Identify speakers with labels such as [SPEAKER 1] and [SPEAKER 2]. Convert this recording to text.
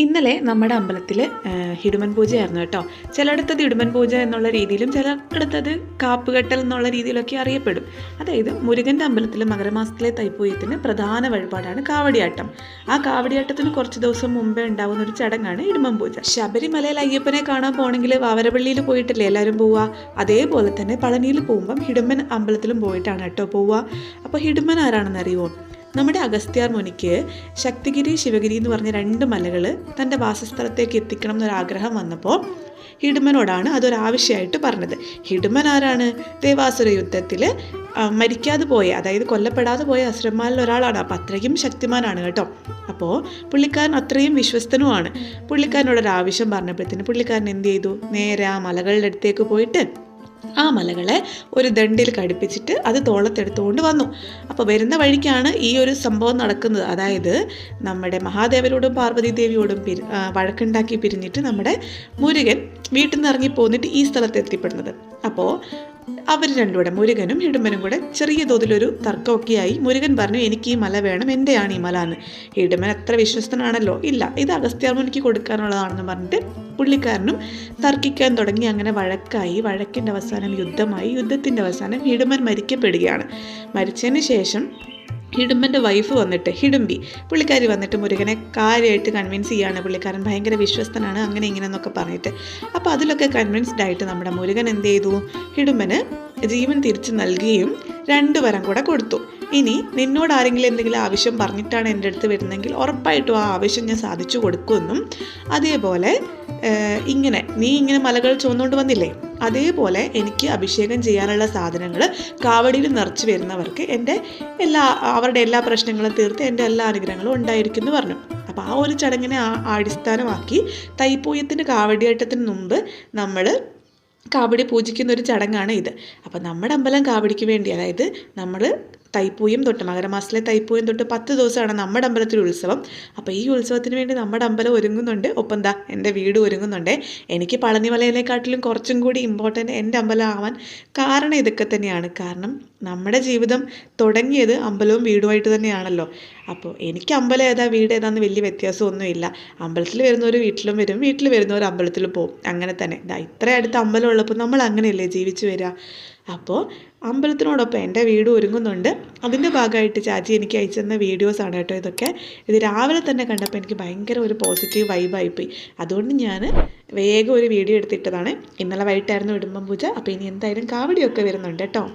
[SPEAKER 1] ഇന്നലെ നമ്മുടെ അമ്പലത്തിൽ ഹിടുമൻ പൂജയായിരുന്നു കേട്ടോ. ചിലയിടത്തത് ഇടുമൻ പൂജ എന്നുള്ള രീതിയിലും ചിലയിടത്തത് കാപ്പുകെട്ടൽ എന്നുള്ള രീതിയിലൊക്കെ അറിയപ്പെടും. അതായത് മുരുകൻ്റെ അമ്പലത്തിൽ മകരമാസത്തിലെ തൈപ്പൂയത്തിന് പ്രധാന വഴിപാടാണ് കാവടിയാട്ടം. ആ കാവടിയാട്ടത്തിന് കുറച്ച് ദിവസം മുമ്പേ ഉണ്ടാകുന്ന ഒരു ചടങ്ങാണ് ഇടുമൻ പൂജ. ശബരിമലയിൽ അയ്യപ്പനെ കാണാൻ പോകണമെങ്കിൽ വാവരപള്ളിയിൽ പോയിട്ടല്ലേ എല്ലാവരും പോവുക. അതേപോലെ തന്നെ പളനിയിൽ പോകുമ്പം ഹിടുമൻ അമ്പലത്തിലും പോയിട്ടാണ് കേട്ടോ പോവുക. അപ്പോൾ ഹിടുമൻ ആരാണെന്ന് അറിയുമോ? നമ്മുടെ അഗസ്ത്യാർ മുനിക്ക് ശക്തിഗിരി ശിവഗിരി എന്ന് പറഞ്ഞ 2 മലകൾ തൻ്റെ വാസസ്ഥലത്തേക്ക് എത്തിക്കണം എന്നൊരാഗ്രഹം വന്നപ്പോൾ ഹിടുമനോടാണ് അതൊരാവശ്യമായിട്ട് പറഞ്ഞത്. ഹിടുമൻ ആരാണ്? ദേവാസുര യുദ്ധത്തിൽ മരിക്കാതെ പോയ, അതായത് കൊല്ലപ്പെടാതെ പോയ അസുരന്മാരിൽ ഒരാളാണ്. അപ്പം അത്രയും ശക്തിമാനാണ് കേട്ടോ. അപ്പോൾ പുള്ളിക്കാരൻ അത്രയും വിശ്വസ്തനുമാണ്. പുള്ളിക്കാരനോടൊരാവശ്യം പറഞ്ഞപ്പോഴത്തേന് പുള്ളിക്കാരൻ എന്ത് ചെയ്തു? നേരെ ആ മലകളുടെ അടുത്തേക്ക് പോയിട്ട് ആ മലകളെ ഒരു ദണ്ടിൽ ഘടിപ്പിച്ചിട്ട് അത് തോളത്തെടുത്തുകൊണ്ട് വന്നു. അപ്പോൾ വരുന്ന വഴിക്കാണ് ഈ ഒരു സംഭവം നടക്കുന്നത്. അതായത് നമ്മുടെ മഹാദേവരോടും പാർവതി ദേവിയോടും വഴക്കുണ്ടാക്കി പിരിഞ്ഞിട്ട് നമ്മുടെ മുരുകൻ വീട്ടിൽ നിന്ന് ഇറങ്ങി പോന്നിട്ട് ഈ സ്ഥലത്ത് എത്തിപ്പെടുന്നത്. അപ്പോൾ അവർ രണ്ടുകൂടെ, മുരുകനും ഹിടുമ്പനും കൂടെ ചെറിയ തോതിലൊരു തർക്കമൊക്കെയായി. മുരുകൻ പറഞ്ഞു, എനിക്ക് ഈ മല വേണം, എൻ്റെയാണ് ഈ മല എന്ന്. ഹിടുമ്പൻ അത്ര വിശ്വസ്തനാണല്ലോ, ഇല്ല ഇത് അഗസ്ത്യാർ മുനിക്ക് കൊടുക്കാനുള്ളതാണെന്ന് പറഞ്ഞിട്ട് പുള്ളിക്കാരനും തർക്കിക്കാൻ തുടങ്ങി. അങ്ങനെ വഴക്കായി. വഴക്കിൻ്റെ അവസാനം യുദ്ധമായി. യുദ്ധത്തിൻ്റെ അവസാനം ഹിടുമ്പൻ മരിക്കപ്പെടുകയാണ്. മരിച്ചതിന് ശേഷം ഹിടുമ്പൻ്റെ വൈഫ് വന്നിട്ട്, ഹിടുമ്പി പുള്ളിക്കാരി വന്നിട്ട് മുരുകനെ കാര്യമായിട്ട് കൺവിൻസ് ചെയ്യാണ്. പുള്ളിക്കാരൻ ഭയങ്കര വിശ്വസ്തനാണ്, അങ്ങനെ ഇങ്ങനെ എന്നൊക്കെ പറഞ്ഞിട്ട്. അപ്പോൾ അതിലൊക്കെ കൺവിൻസ്ഡ് ആയിട്ട് നമ്മുടെ മുരുകൻ എന്ത് ചെയ്തു? ഹിടുമ്പന് ജീവൻ തിരിച്ചു നൽകുകയും 2 വരം കൂടെ കൊടുത്തു. ഇനി നിന്നോട് ആരെങ്കിലും എന്തെങ്കിലും ആവശ്യം പറഞ്ഞിട്ടാണ് എൻ്റെ അടുത്ത് വരുന്നതെങ്കിൽ ഉറപ്പായിട്ടും ആ ആവശ്യം ഞാൻ സാധിച്ചു കൊടുക്കുമെന്നും, അതേപോലെ നീ ഇങ്ങനെ മലകൾ ചുവന്നുകൊണ്ട് വന്നില്ലേ, അതേപോലെ എനിക്ക് അഭിഷേകം ചെയ്യാനുള്ള സാധനങ്ങൾ കാവടിയിൽ നിറച്ച് വരുന്നവർക്ക് അവരുടെ എല്ലാ പ്രശ്നങ്ങളും തീർത്ത് എൻ്റെ എല്ലാ അനുഗ്രഹങ്ങളും ഉണ്ടായിരിക്കും എന്ന് പറഞ്ഞു. അപ്പോൾ ആ ഒരു ചടങ്ങിനെ അടിസ്ഥാനമാക്കി തൈപ്പൂയത്തിൻ്റെ കാവടിയാട്ടത്തിന് മുമ്പ് നമ്മൾ കാവടി പൂജിക്കുന്ന ഒരു ചടങ്ങാണ് ഇത്. അപ്പോൾ നമ്മുടെ അമ്പലം കാവടിക്ക് വേണ്ടി, അതായത് നമ്മൾ തൈപ്പൂയം തൊട്ട്, മകരമാസത്തിലെ തൈപ്പൂയം തൊട്ട് 10 ദിവസമാണ് നമ്മുടെ അമ്പലത്തിൽ ഉത്സവം. അപ്പോൾ ഈ ഉത്സവത്തിന് വേണ്ടി നമ്മുടെ അമ്പലം ഒരുങ്ങുന്നുണ്ട്. ഒപ്പം എൻ്റെ വീട് ഒരുങ്ങുന്നുണ്ട്. എനിക്ക് പളനിമലയിലേക്കാട്ടിലും കുറച്ചും കൂടി ഇമ്പോർട്ടൻ്റ് എൻ്റെ അമ്പലം ആവാൻ കാരണം ഇതൊക്കെ തന്നെയാണ്. കാരണം നമ്മുടെ ജീവിതം തുടങ്ങിയത് അമ്പലവും വീടുമായിട്ട് തന്നെയാണല്ലോ. അപ്പോൾ എനിക്ക് അമ്പലം ഏതാ വീട് ഏതാന്ന് വലിയ വ്യത്യാസമൊന്നുമില്ല. അമ്പലത്തിൽ വരുന്നവർ വീട്ടിലും വരും, വീട്ടിൽ വരുന്നവർ അമ്പലത്തിൽ പോകും. അങ്ങനെ തന്നെ ഇത്ര അടുത്ത് അമ്പലം ഉള്ളപ്പോൾ നമ്മൾ അങ്ങനെയല്ലേ ജീവിച്ചു വരിക. അപ്പോൾ അമ്പലത്തിനോടൊപ്പം എൻ്റെ വീട് ഒരുങ്ങുന്നുണ്ട്. അതിൻ്റെ ഭാഗമായിട്ട് ചാച്ചി എനിക്ക് അയച്ചു തന്ന വീഡിയോസാണ് കേട്ടോ ഇതൊക്കെ. ഇത് രാവിലെ തന്നെ കണ്ടപ്പോൾ എനിക്ക് ഭയങ്കര ഒരു പോസിറ്റീവ് വൈബായിപ്പോയി. അതുകൊണ്ട് ഞാൻ വേഗം ഒരു വീഡിയോ എടുത്തിട്ടതാണ്. ഇന്നലെ വൈകിട്ടായിരുന്നു ഇടുമ്പം പൂജ. അപ്പോൾ ഇനി എന്തായാലും കാവടിയൊക്കെ വരുന്നുണ്ട് കേട്ടോ.